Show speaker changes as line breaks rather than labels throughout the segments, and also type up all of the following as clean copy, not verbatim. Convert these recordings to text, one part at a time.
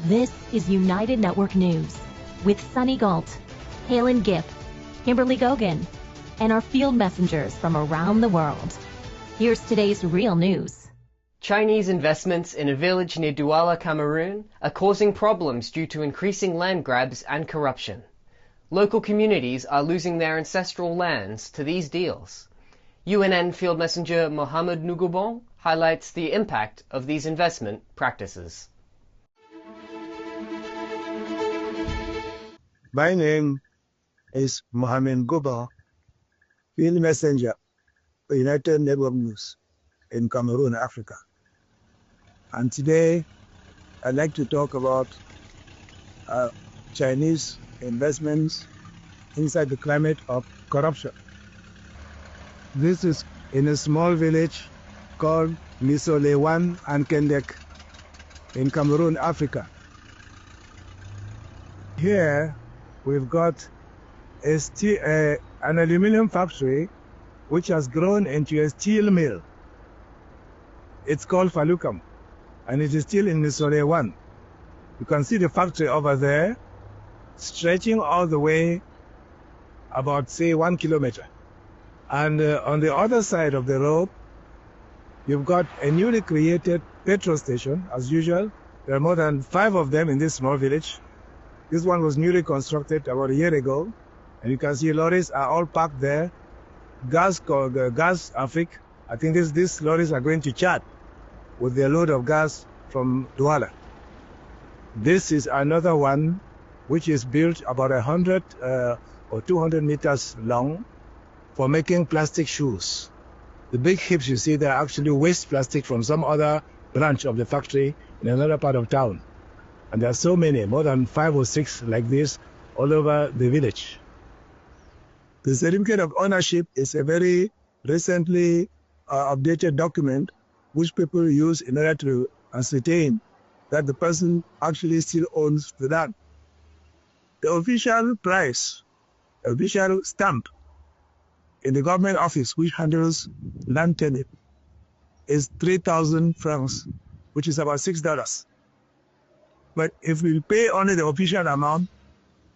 This is United Network News with Sunny Galt, Calen, Kimberly Gogan, and our field messengers from around the world. Here's today's real news.
Chinese investments in a village near Douala, Cameroon, are causing problems due to increasing land grabs and corruption. Local communities are losing their ancestral lands to these deals. UNN Field Messenger Mohamed Nougoubon highlights the impact of these investment practices.
My name is Mohamed Nougoubon, Field Messenger for United Network News in Cameroon, Africa. And today, I'd like to talk about Chinese investments inside the climate of corruption. This is in a small village called Misolewan and Kendek in Cameroon, Africa. Here, we've got an aluminum factory which has grown into a steel mill. It's called Falukam, and it is still in Misolewan. You can see the factory over there, stretching all the way about, say, 1 kilometer. And on the other side of the road, you've got a newly created petrol station, as usual. There are more than 5 of them in this small village. This one was newly constructed about a year ago, and you can see lorries are all parked there. Gas Afrique. I think these lorries are going to Chad with their load of gas from Douala. This is another one which is built about 100 or 200 meters long for making plastic shoes. The big hips you see there are actually waste plastic from some other branch of the factory in another part of town. And there are so many, more than 5 or 6 like this, all over the village. The certificate of ownership is a very recently updated document which people use in order to ascertain that the person actually still owns the land. The official price, official stamp in the government office which handles land tenure is 3,000 francs, which is about $6. But if we pay only the official amount,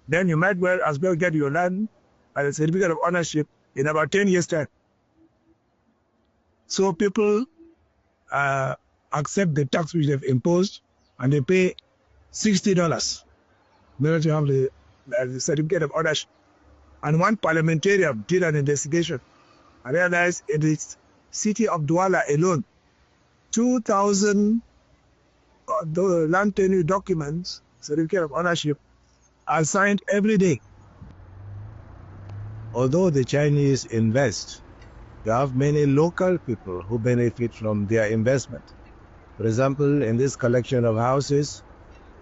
then you might as well get your land and a certificate of ownership in about 10 years' time. So people accept the tax which they've imposed, and they pay $60 in order to have the certificate of ownership. And one parliamentarian did an investigation and realized in the city of Douala alone, 2,000 the land tenure documents, certificate of ownership, are signed every day. Although the Chinese invest, you have many local people who benefit from their investment. For example, in this collection of houses,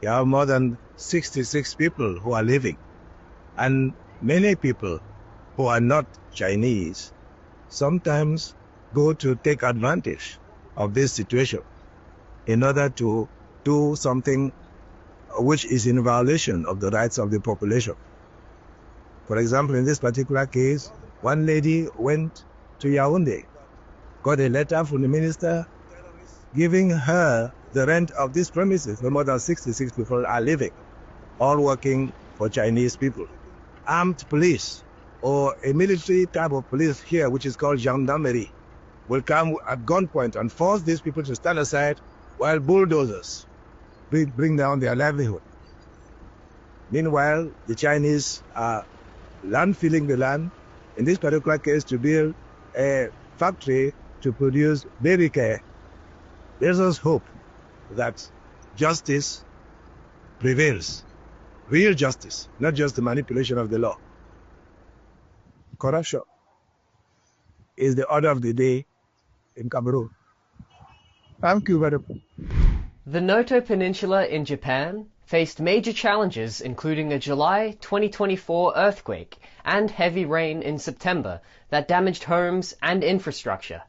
you have more than 66 people who are living. And many people who are not Chinese sometimes go to take advantage of this situation in order to do something which is in violation of the rights of the population. For example, in this particular case, one lady went to Yaoundé, got a letter from the minister giving her the rent of these premises where more than 66 people are living, all working for Chinese people. Armed police or a military type of police here, which is called gendarmerie, will come at gunpoint and force these people to stand aside while bulldozers bring down their livelihood. Meanwhile, the Chinese are landfilling the land, in this particular case to build a factory to produce baby care. Let us hope that justice prevails, real justice, not just the manipulation of the law. Corruption is the order of the day in Cameroon. Thank you very much.
The Noto Peninsula in Japan faced major challenges, including a July 2024 earthquake and heavy rain in September that damaged homes and infrastructure.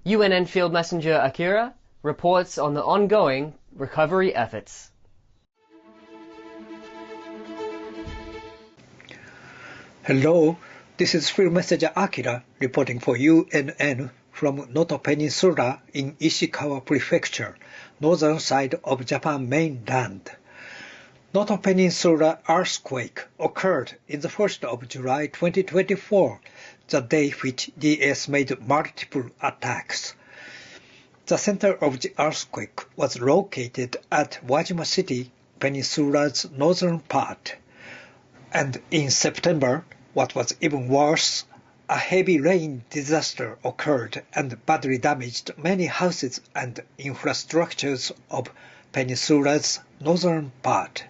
UNN Field Messenger Akira reports on the ongoing recovery efforts.
Hello, this is Field Messenger Akira reporting for UNN from Noto Peninsula in Ishikawa Prefecture, northern side of Japan mainland. Noto Peninsula earthquake occurred in the 1st of July 2024, the day which DS made multiple attacks. The center of the earthquake was located at Wajima City, Peninsula's northern part. And in September, what was even worse, a heavy rain disaster occurred and badly damaged many houses and infrastructures of Peninsula's northern part.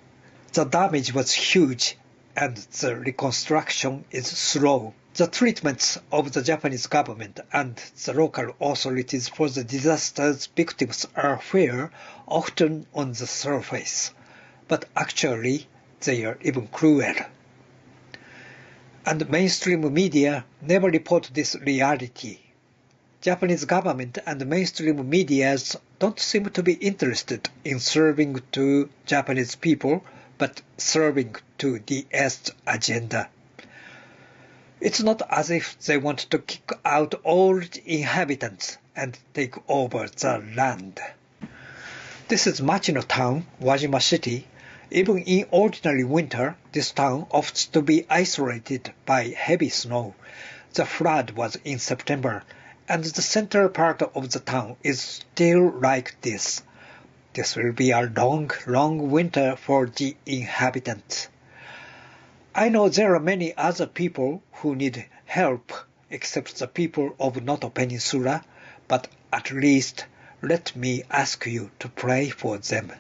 The damage was huge and the reconstruction is slow. The treatments of the Japanese government and the local authorities for the disaster's victims are fair, often on the surface, but actually they are even cruel. And mainstream media never report this reality. Japanese government and mainstream medias don't seem to be interested in serving to Japanese people, but serving to DS agenda. It's not as if they want to kick out all the inhabitants and take over the land. This is Machino town, Wajima City. Even in ordinary winter, this town opts to be isolated by heavy snow. The flood was in September, and the central part of the town is still like this. This will be a long, long winter for the inhabitants. I know there are many other people who need help except the people of Noto Peninsula, but at least let me ask you to pray for them.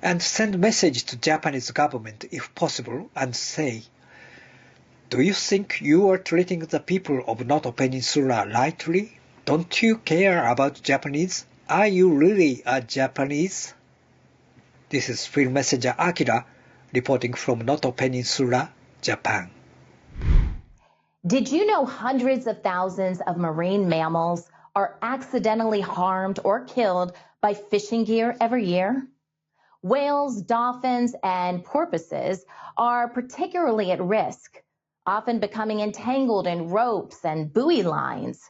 And send message to Japanese government if possible and say, do you think you are treating the people of Noto Peninsula lightly? Don't you care about Japanese? Are you really a Japanese? This is Field Messenger Akira reporting from Noto Peninsula, Japan.
Did you know hundreds of thousands of marine mammals are accidentally harmed or killed by fishing gear every year? Whales, dolphins, and porpoises are particularly at risk, often becoming entangled in ropes and buoy lines.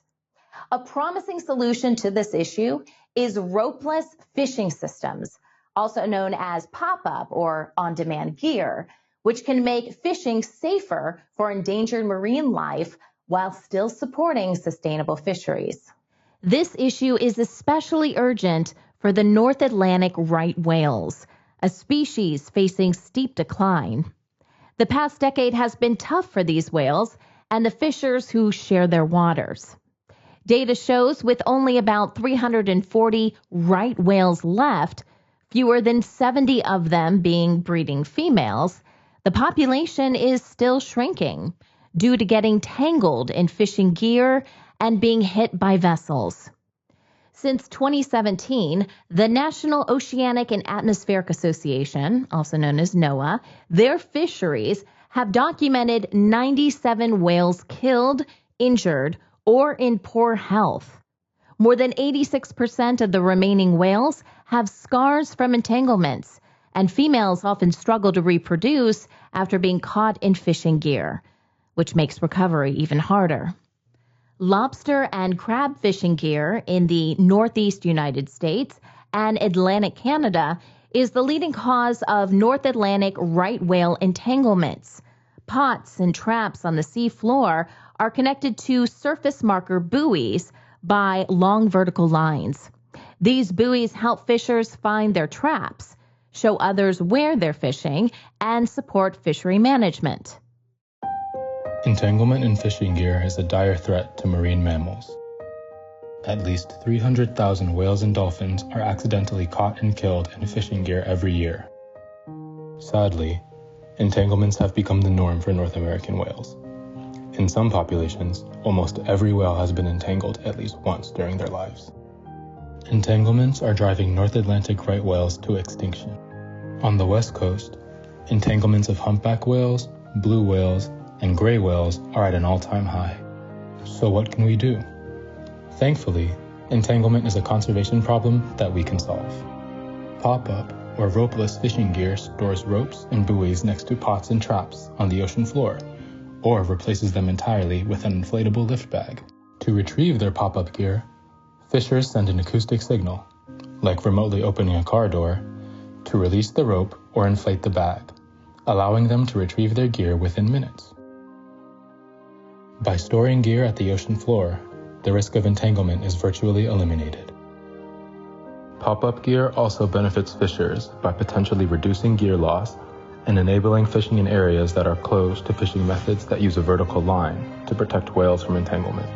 A promising solution to this issue is ropeless fishing systems, also known as pop-up or on-demand gear, which can make fishing safer for endangered marine life while still supporting sustainable fisheries. This issue is especially urgent for the North Atlantic right whales, a species facing steep decline. The past decade has been tough for these whales and the fishers who share their waters. Data shows with only about 340 right whales left, fewer than 70 of them being breeding females, the population is still shrinking due to getting tangled in fishing gear and being hit by vessels. Since 2017, the National Oceanic and Atmospheric Association, also known as NOAA, their fisheries have documented 97 whales killed, injured, or in poor health. More than 86% of the remaining whales have scars from entanglements, and females often struggle to reproduce after being caught in fishing gear, which makes recovery even harder. Lobster and crab fishing gear in the Northeast United States and Atlantic Canada is the leading cause of North Atlantic right whale entanglements. Pots and traps on the sea floor are connected to surface marker buoys by long vertical lines. These buoys help fishers find their traps, show others where they're fishing, and support fishery management.
Entanglement in fishing gear is a dire threat to marine mammals. At least 300,000 whales and dolphins are accidentally caught and killed in fishing gear every year. Sadly, entanglements have become the norm for North American whales. In some populations, almost every whale has been entangled at least once during their lives. Entanglements are driving North Atlantic right whales to extinction. On the west coast, entanglements of humpback whales, blue whales, and gray whales are at an all-time high. So what can we do? Thankfully, entanglement is a conservation problem that we can solve. Pop-up or ropeless fishing gear stores ropes and buoys next to pots and traps on the ocean floor, or replaces them entirely with an inflatable lift bag. To retrieve their pop-up gear, fishers send an acoustic signal, like remotely opening a car door, to release the rope or inflate the bag, allowing them to retrieve their gear within minutes. By storing gear at the ocean floor, the risk of entanglement is virtually eliminated. Pop-up gear also benefits fishers by potentially reducing gear loss and enabling fishing in areas that are closed to fishing methods that use a vertical line to protect whales from entanglement.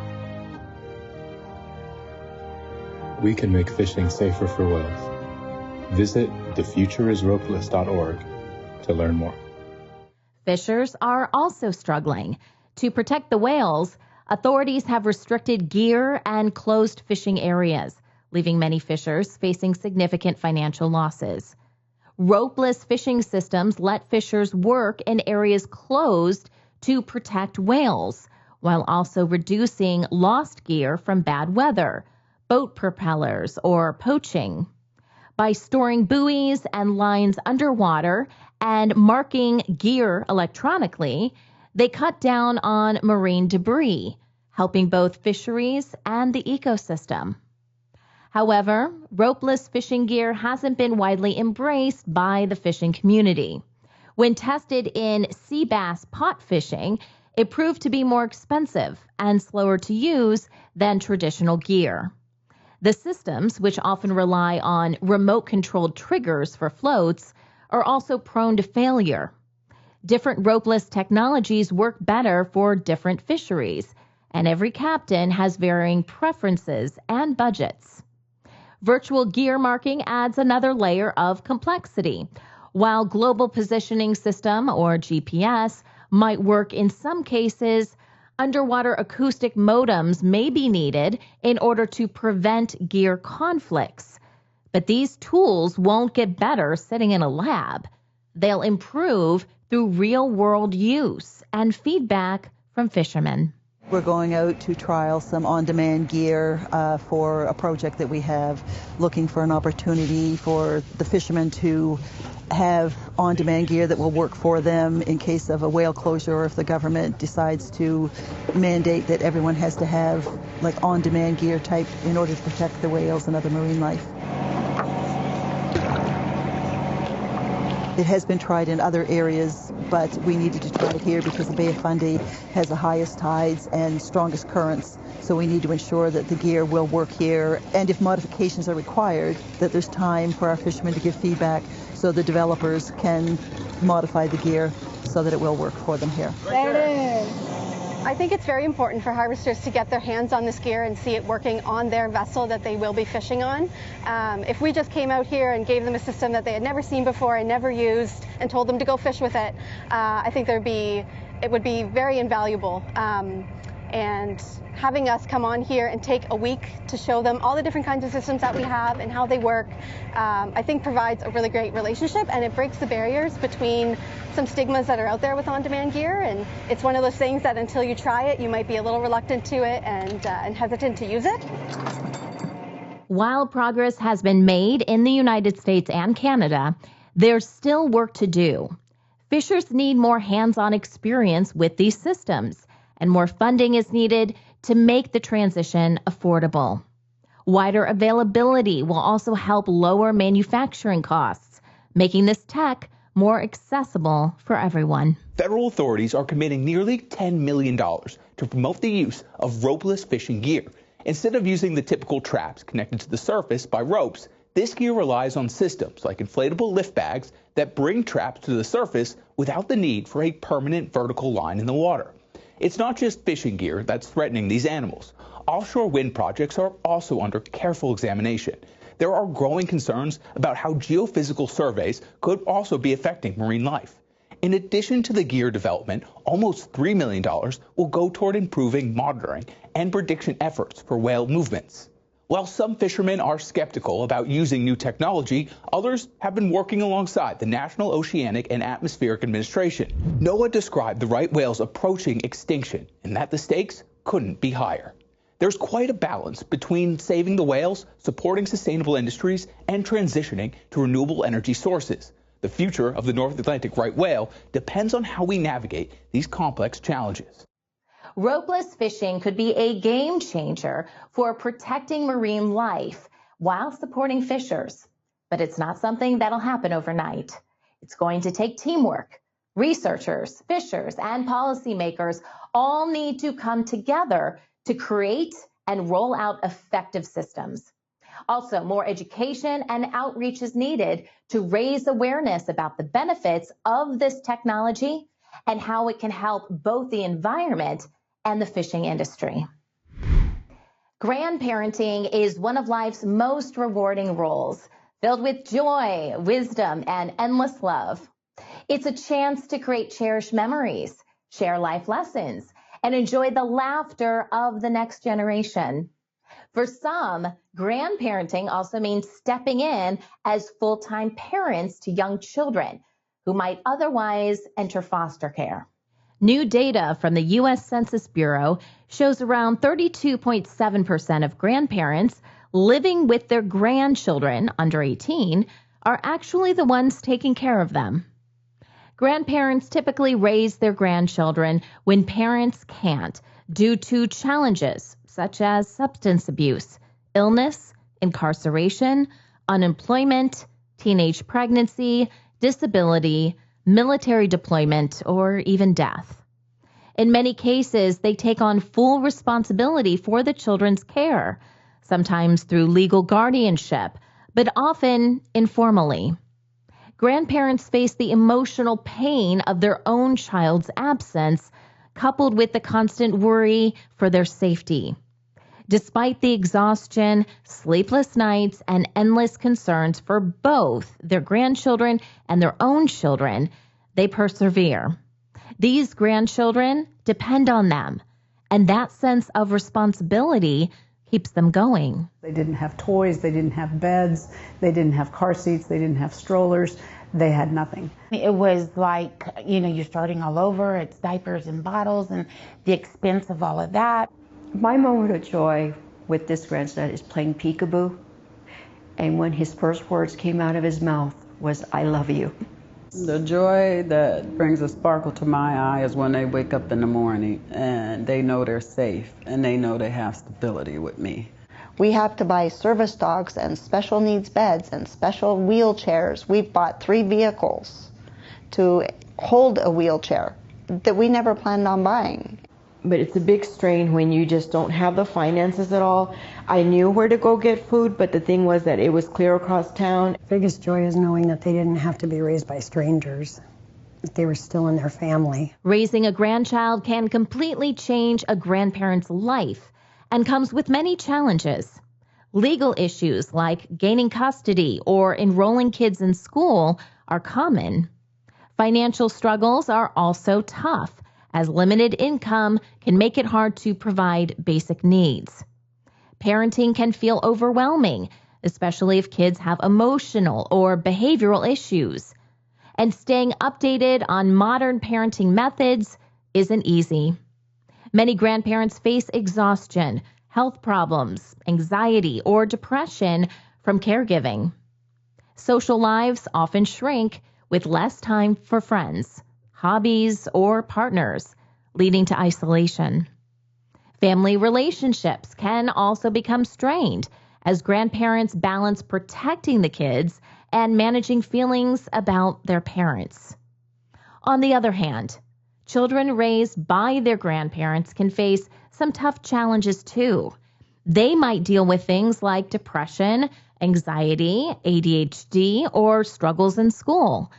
We can make fishing safer for whales. Visit thefutureisropeless.org to learn more.
Fishers are also struggling. To protect the whales, authorities have restricted gear and closed fishing areas, leaving many fishers facing significant financial losses. Ropeless fishing systems let fishers work in areas closed to protect whales, while also reducing lost gear from bad weather, boat propellers, or poaching. By storing buoys and lines underwater and marking gear electronically, they cut down on marine debris, helping both fisheries and the ecosystem. However, ropeless fishing gear hasn't been widely embraced by the fishing community. When tested in sea bass pot fishing, it proved to be more expensive and slower to use than traditional gear. The systems, which often rely on remote-controlled triggers for floats, are also prone to failure. Different ropeless technologies work better for different fisheries, and every captain has varying preferences and budgets. Virtual gear marking adds another layer of complexity. While Global Positioning System, or GPS, might work in some cases, underwater acoustic modems may be needed in order to prevent gear conflicts. But these tools won't get better sitting in a lab. They'll improve through real-world use and feedback from fishermen.
We're going out to trial some on-demand gear for a project that we have, looking for an opportunity for the fishermen to have on-demand gear that will work for them in case of a whale closure, or if the government decides to mandate that everyone has to have like on-demand gear type in order to protect the whales and other marine life. It has been tried in other areas, but we needed to try it here because the Bay of Fundy has the highest tides and strongest currents, so we need to ensure that the gear will work here, and if modifications are required, that there's time for our fishermen to give feedback so the developers can modify the gear so that it will work for them here.
There it is. I think it's very important for harvesters to get their hands on this gear and see it working on their vessel that they will be fishing on. If we just came out here and gave them a system that they had never seen before and never used and told them to go fish with it, I think it would be very invaluable. And having us come on here and take a week to show them all the different kinds of systems that we have and how they work, I think provides a really great relationship, and it breaks the barriers between some stigmas that are out there with on-demand gear. And it's one of those things that until you try it, you might be a little reluctant to it and hesitant to use it.
While progress has been made in the United States and Canada, there's still work to do. Fishers need more hands-on experience with these systems, and more funding is needed to make the transition affordable. Wider availability will also help lower manufacturing costs, making this tech more accessible for everyone.
Federal authorities are committing nearly $10 million to promote the use of ropeless fishing gear. Instead of using the typical traps connected to the surface by ropes, this gear relies on systems like inflatable lift bags that bring traps to the surface without the need for a permanent vertical line in the water. It's not just fishing gear that's threatening these animals. Offshore wind projects are also under careful examination. There are growing concerns about how geophysical surveys could also be affecting marine life. In addition to the gear development, almost $3 million will go toward improving monitoring and prediction efforts for whale movements. While some fishermen are skeptical about using new technology, others have been working alongside the National Oceanic and Atmospheric Administration. NOAA described the right whales approaching extinction and that the stakes couldn't be higher. There's quite a balance between saving the whales, supporting sustainable industries, and transitioning to renewable energy sources. The future of the North Atlantic right whale depends on how we navigate these complex challenges.
Ropeless fishing could be a game changer for protecting marine life while supporting fishers. But it's not something that'll happen overnight. It's going to take teamwork. Researchers, fishers, and policymakers all need to come together to create and roll out effective systems. Also, more education and outreach is needed to raise awareness about the benefits of this technology and how it can help both the environment and the fishing industry. Grandparenting is one of life's most rewarding roles, filled with joy, wisdom, and endless love. It's a chance to create cherished memories, share life lessons, and enjoy the laughter of the next generation. For some, grandparenting also means stepping in as full-time parents to young children who might otherwise enter foster care. New data from the U.S. Census Bureau shows around 32.7% of grandparents living with their grandchildren under 18 are actually the ones taking care of them. Grandparents typically raise their grandchildren when parents can't due to challenges such as substance abuse, illness, incarceration, unemployment, teenage pregnancy, disability, military deployment, or even death. In many cases, they take on full responsibility for the children's care, sometimes through legal guardianship, but often informally. Grandparents face the emotional pain of their own child's absence, coupled with the constant worry for their safety. Despite the exhaustion, sleepless nights, and endless concerns for both their grandchildren and their own children, they persevere. These grandchildren depend on them, and that sense of responsibility keeps them going.
They didn't have toys, they didn't have beds, they didn't have car seats, they didn't have strollers, they had nothing.
It was like, you're starting all over. It's diapers and bottles and the expense of all of that.
My moment of joy with this grandson is playing peekaboo, and when his first words came out of his mouth was, "I love you."
The joy that brings a sparkle to my eye is when they wake up in the morning and they know they're safe and they know they have stability with me.
We have to buy service dogs and special needs beds and special wheelchairs. We've bought 3 vehicles to hold a wheelchair that we never planned on buying.
But it's a big strain when you just don't have the finances at all. I knew where to go get food, but the thing was that it was clear across town.
The biggest joy is knowing that they didn't have to be raised by strangers, that they were still in their family.
Raising a grandchild can completely change a grandparent's life and comes with many challenges. Legal issues like gaining custody or enrolling kids in school are common. Financial struggles are also tough, as limited income can make it hard to provide basic needs. Parenting can feel overwhelming, especially if kids have emotional or behavioral issues. And staying updated on modern parenting methods isn't easy. Many grandparents face exhaustion, health problems, anxiety, or depression from caregiving. Social lives often shrink with less time for friends, hobbies, or partners, leading to isolation. Family relationships can also become strained as grandparents balance protecting the kids and managing feelings about their parents. On the other hand, children raised by their grandparents can face some tough challenges too. They might deal with things like depression, anxiety, ADHD, or struggles in school.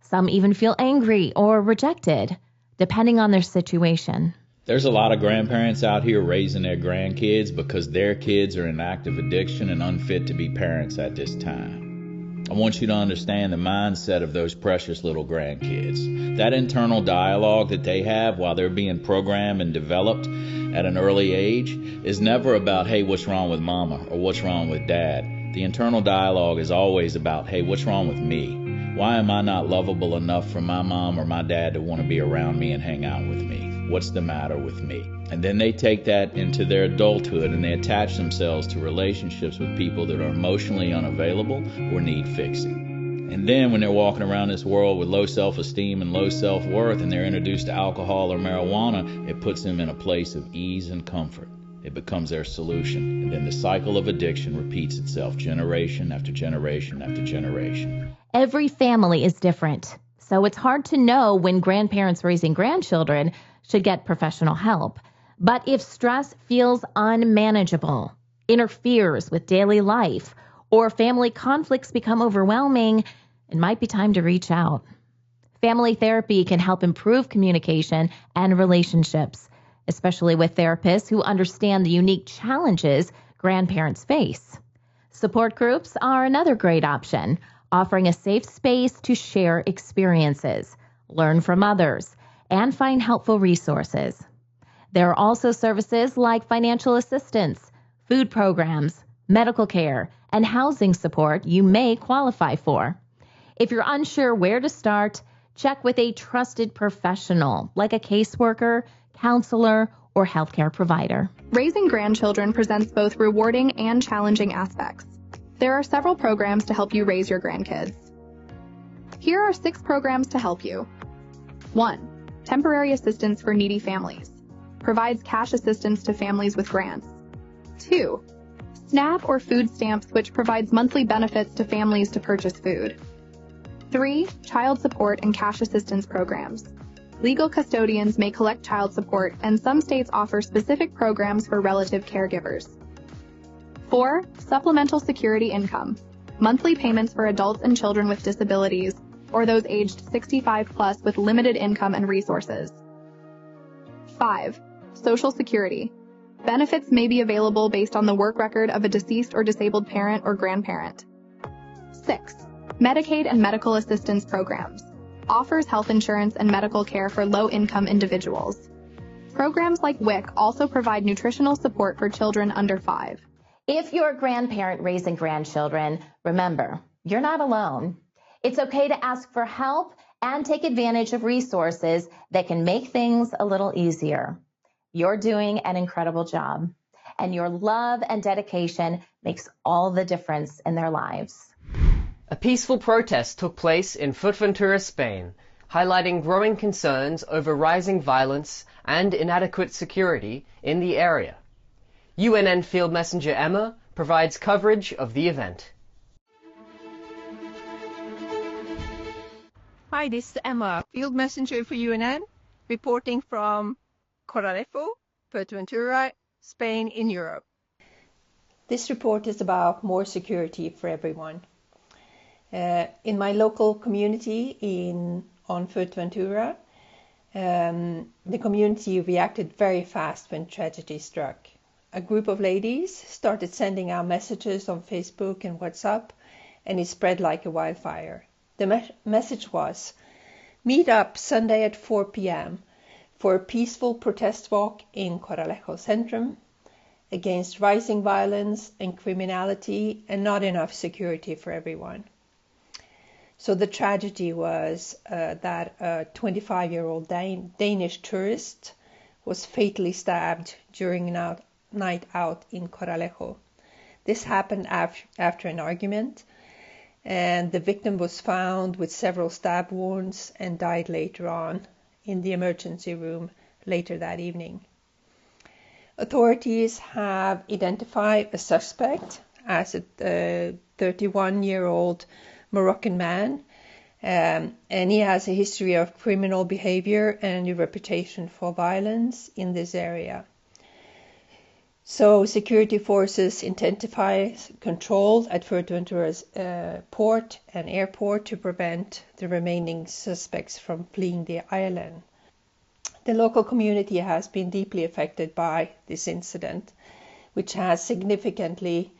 Some even feel angry or rejected, depending on their situation.
There's a lot of grandparents out here raising their grandkids because their kids are in active addiction and unfit to be parents at this time. I want you to understand the mindset of those precious little grandkids. That internal dialogue that they have while they're being programmed and developed at an early age is never about, hey, what's wrong with mama or what's wrong with dad. The internal dialogue is always about, hey, what's wrong with me? Why am I not lovable enough for my mom or my dad to want to be around me and hang out with me? What's the matter with me? And then they take that into their adulthood and they attach themselves to relationships with people that are emotionally unavailable or need fixing. And then when they're walking around this world with low self-esteem and low self-worth and they're introduced to alcohol or marijuana, it puts them in a place of ease and comfort. It becomes their solution, and then the cycle of addiction repeats itself generation after generation after generation.
Every family is different, so it's hard to know when grandparents raising grandchildren should get professional help. But if stress feels unmanageable, interferes with daily life, or family conflicts become overwhelming, it might be time to reach out. Family therapy can help improve communication and relationships, especially with therapists who understand the unique challenges grandparents face. Support groups are another great option, offering a safe space to share experiences, learn from others, and find helpful resources. There are also services like financial assistance, food programs, medical care, and housing support you may qualify for. If you're unsure where to start, check with a trusted professional like a caseworker, counselor, or healthcare provider.
Raising grandchildren presents both rewarding and challenging aspects. There are several programs to help you raise your grandkids. Here are 6 programs to help you. 1. Temporary assistance for needy families. Provides cash assistance to families with grants. 2. SNAP or food stamps, which provides monthly benefits to families to purchase food. 3. Child support and cash assistance programs. Legal custodians may collect child support, and some states offer specific programs for relative caregivers. 4. Supplemental security income. Monthly payments for adults and children with disabilities, or those aged 65 plus with limited income and resources. 5. Social Security. Benefits may be available based on the work record of a deceased or disabled parent or grandparent. 6. Medicaid and medical assistance programs. Offers health insurance and medical care for low-income individuals. Programs like WIC also provide nutritional support for children under 5.
If you're a grandparent raising grandchildren, remember, you're not alone. It's okay to ask for help and take advantage of resources that can make things a little easier. You're doing an incredible job, and your love and dedication makes all the difference in their lives.
A peaceful protest took place in Fuerteventura, Spain, highlighting growing concerns over rising violence and inadequate security in the area. UNN Field Messenger Emma provides coverage of the event.
Hi, this is Emma, Field Messenger for UNN, reporting from Corralejo, Fuerteventura, Spain in Europe.
This report is about more security for everyone. In my local community on Fuerteventura, the community reacted very fast when tragedy struck. A group of ladies started sending out messages on Facebook and WhatsApp, and it spread like a wildfire. The message was, meet up Sunday at 4 p.m. for a peaceful protest walk in Corralejo Centrum against rising violence and criminality and not enough security for everyone. So the tragedy was that a 25-year-old Danish tourist was fatally stabbed during a night out in Corralejo. This happened after an argument, and the victim was found with several stab wounds and died later on in the emergency room later that evening. Authorities have identified a suspect as a 31-year-old Moroccan man, and he has a history of criminal behavior and a reputation for violence in this area. So security forces intensify control at Fuerteventura's port and airport to prevent the remaining suspects from fleeing the island. The local community has been deeply affected by this incident, which has significantly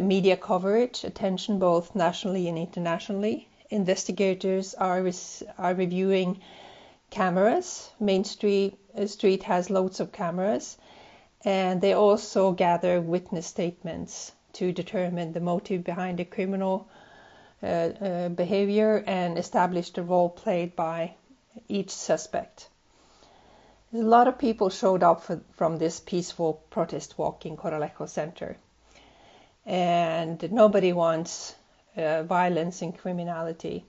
media coverage, attention both nationally and internationally. Investigators are reviewing cameras. Main Street has loads of cameras, and they also gather witness statements to determine the motive behind the criminal behavior and establish the role played by each suspect. A lot of people showed up from this peaceful protest walk in Corralejo Center, and nobody wants violence and criminality.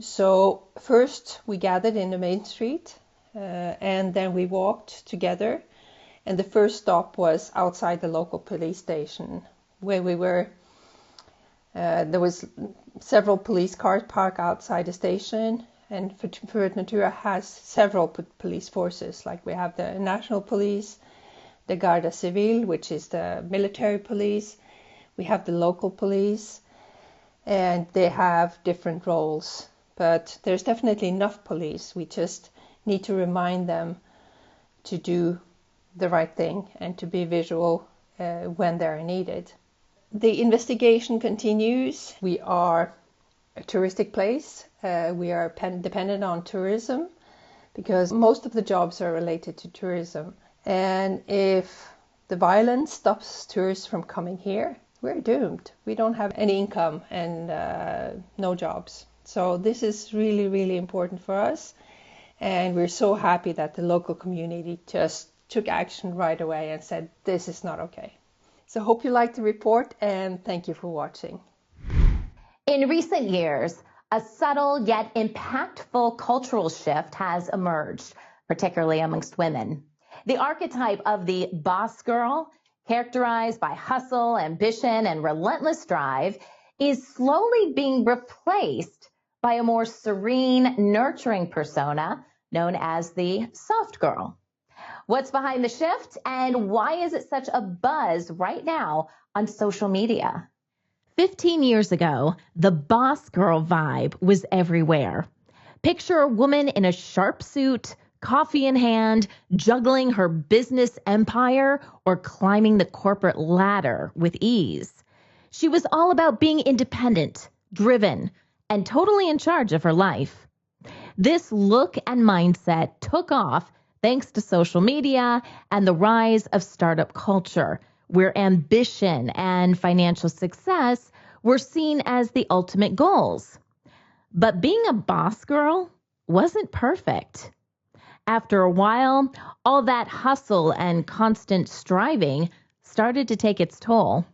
So first we gathered in the main street, and then we walked together, And the first stop was outside the local police station, where we were. There was several police cars parked outside the station, and Fuerteventura has several police forces. Like we have the National Police, the Guardia Civil, which is the military police. We have the local police, and they have different roles. But there's definitely enough police. We just need to remind them to do the right thing and to be visual when they're needed. The investigation continues. We are a touristic place. We are dependent on tourism because most of the jobs are related to tourism. And if the violence stops tourists from coming here, we're doomed. We don't have any income and no jobs. So this is really, really important for us. And we're so happy that the local community just took action right away and said, this is not okay. So hope you liked the report, and thank you for watching.
In recent years, a subtle yet impactful cultural shift has emerged, particularly amongst women. The archetype of the boss girl, characterized by hustle, ambition, and relentless drive, is slowly being replaced by a more serene, nurturing persona known as the soft girl. What's behind the shift, and why is it such a buzz right now on social media? 15 years ago, the boss girl vibe was everywhere. Picture a woman in a sharp suit, coffee in hand, juggling her business empire or climbing the corporate ladder with ease. She was all about being independent, driven, and totally in charge of her life. This look and mindset took off thanks to social media and the rise of startup culture, where ambition and financial success were seen as the ultimate goals. But being a boss girl wasn't perfect. After a while, all that hustle and constant striving started to take its toll.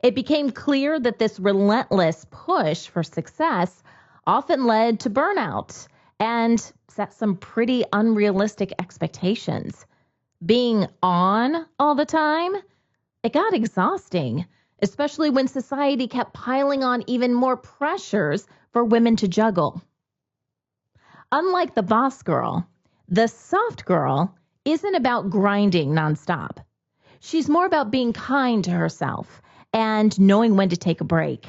It became clear that this relentless push for success often led to burnout and set some pretty unrealistic expectations. Being on all the time, it got exhausting, especially when society kept piling on even more pressures for women to juggle. Unlike the boss girl, the soft girl isn't about grinding nonstop. She's more about being kind to herself and knowing when to take a break.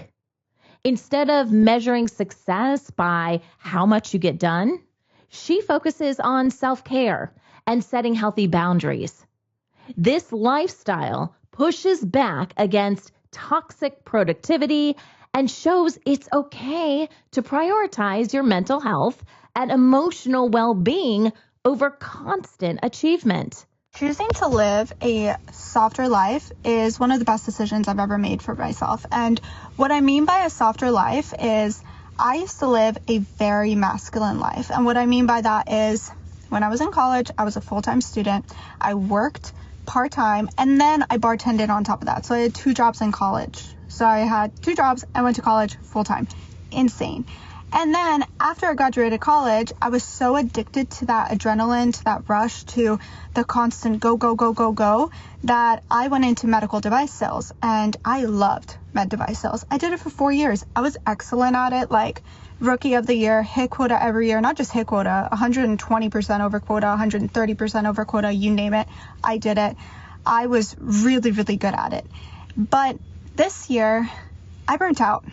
Instead of measuring success by how much you get done, she focuses on self-care and setting healthy boundaries. This lifestyle pushes back against toxic productivity and shows it's okay to prioritize your mental health and emotional well-being over constant achievement.
Choosing to live a softer life is one of the best decisions I've ever made for myself. And what I mean by a softer life is I used to live a very masculine life. And what I mean by that is when I was in college, I was a full-time student. I worked part-time and then I bartended on top of that. So I had 2 jobs in college. So I had 2 jobs. I went to college full-time. Insane. And then after I graduated college, I was so addicted to that adrenaline, to that rush, to the constant go, go, go, go, go, that I went into medical device sales, and I loved med device sales. I did it for 4 years. I was excellent at it, like rookie of the year, hit quota every year, not just hit quota, 120% over quota, 130% over quota, you name it. I did it. I was really, really good at it. But this year, I burnt out.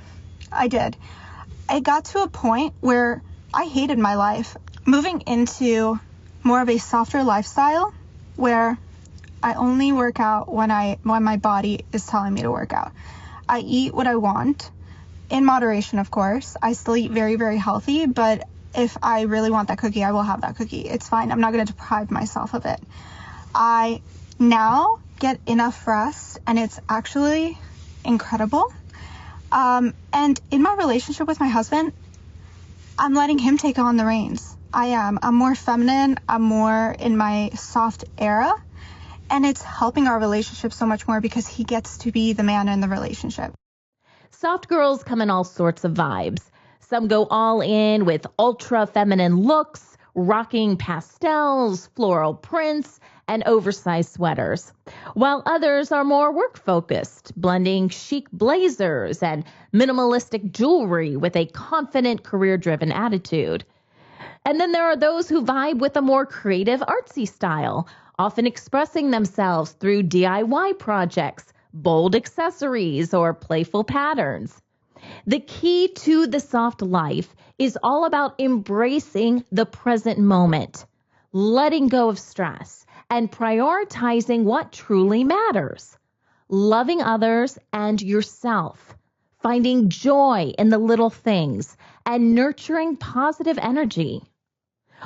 I did. It got to a point where I hated my life. Moving into more of a softer lifestyle where I only work out when my body is telling me to work out. I eat what I want, in moderation, of course. I still eat very, very healthy, but if I really want that cookie, I will have that cookie. It's fine. I'm not going to deprive myself of it. I now get enough rest, and it's actually incredible. And in my relationship with my husband, I'm letting him take on the reins. I am. I'm more feminine. I'm more in my soft era. And it's helping our relationship so much more because he gets to be the man in the relationship.
Soft girls come in all sorts of vibes. Some go all in with ultra feminine looks, rocking pastels, floral prints, and oversized sweaters, while others are more work-focused, blending chic blazers and minimalistic jewelry with a confident, career-driven attitude. And then there are those who vibe with a more creative, artsy style, often expressing themselves through DIY projects, bold accessories, or playful patterns. The key to the soft life is all about embracing the present moment, letting go of stress, and prioritizing what truly matters. Loving others and yourself, finding joy in the little things, and nurturing positive energy.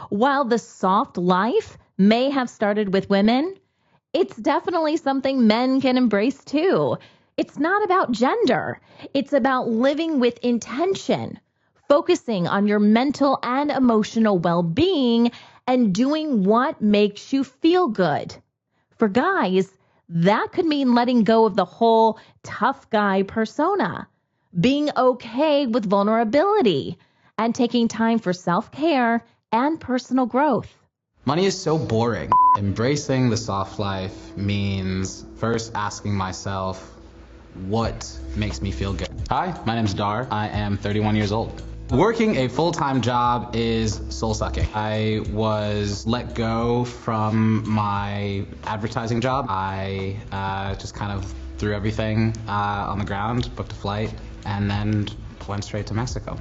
While the soft life may have started with women, it's definitely something men can embrace too. It's not about gender. It's about living with intention, focusing on your mental and emotional well-being, and doing what makes you feel good. For guys, that could mean letting go of the whole tough guy persona, being okay with vulnerability, and taking time for self-care and personal growth.
Money is so boring. Embracing the soft life means first asking myself, what makes me feel good? Hi, my name's Dar. I am 31 years old. Working a full-time job is soul-sucking. I was let go from my advertising job. I just kind of threw everything on the ground, booked a flight, and then went straight to Mexico.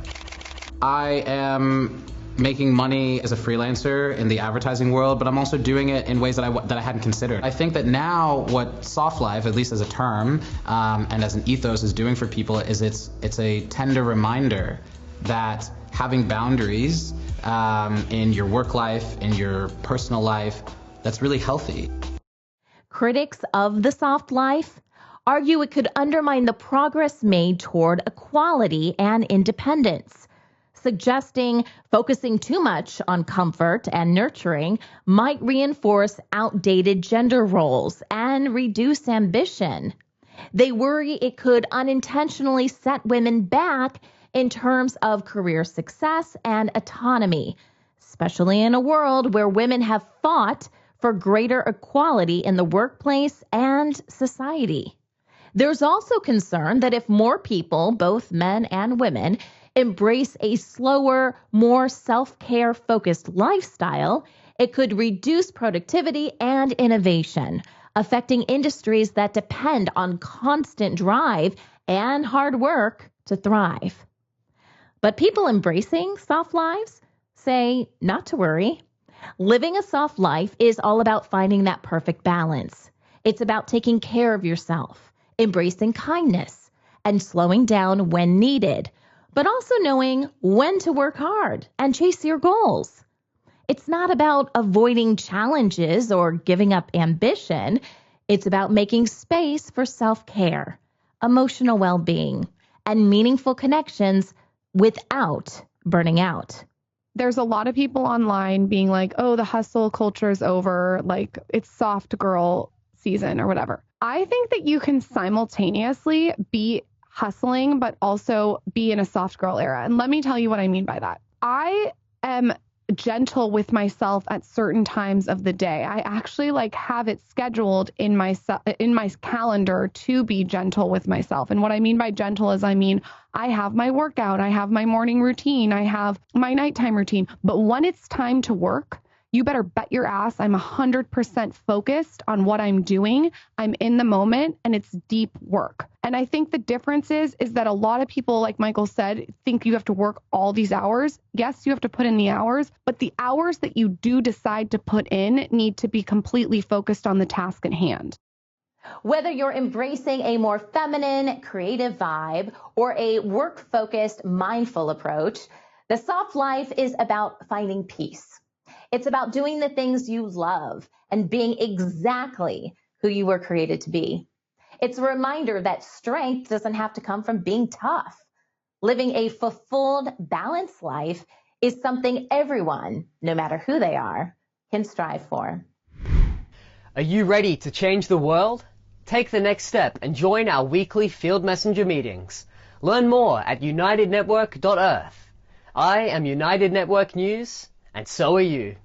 I am making money as a freelancer in the advertising world, but I'm also doing it in ways that I hadn't considered. I think that now what soft life, at least as a term and as an ethos, is doing for people is it's a tender reminder that having boundaries in your work life, in your personal life, that's really healthy.
Critics of the soft life argue it could undermine the progress made toward equality and independence, suggesting focusing too much on comfort and nurturing might reinforce outdated gender roles and reduce ambition. They worry it could unintentionally set women back in terms of career success and autonomy, especially in a world where women have fought for greater equality in the workplace and society. There's also concern that if more people, both men and women, embrace a slower, more self-care focused lifestyle, it could reduce productivity and innovation, affecting industries that depend on constant drive and hard work to thrive. But people embracing soft lives say not to worry. Living a soft life is all about finding that perfect balance. It's about taking care of yourself, embracing kindness, and slowing down when needed, but also knowing when to work hard and chase your goals. It's not about avoiding challenges or giving up ambition. It's about making space for self-care, emotional well-being, and meaningful connections without burning out.
There's a lot of people online being like, oh, the hustle culture is over, like it's soft girl season or whatever. I think that you can simultaneously be hustling, but also be in a soft girl era. And let me tell you what I mean by that. I am gentle with myself at certain times of the day. I actually have it scheduled in my calendar to be gentle with myself. And what I mean by gentle is I have my workout, I have my morning routine, I have my nighttime routine. But when it's time to work, you better bet your ass I'm 100% focused on what I'm doing. I'm in the moment and it's deep work. And I think the difference is that a lot of people, like Michael said, think you have to work all these hours. Yes, you have to put in the hours, but the hours that you do decide to put in need to be completely focused on the task at hand.
Whether you're embracing a more feminine, creative vibe or a work-focused, mindful approach, the soft life is about finding peace. It's about doing the things you love and being exactly who you were created to be. It's a reminder that strength doesn't have to come from being tough. Living a fulfilled, balanced life is something everyone, no matter who they are, can strive for.
Are you ready to change the world? Take the next step and join our weekly Field Messenger meetings. Learn more at unitednetwork.earth. I am United Network News, And so are you.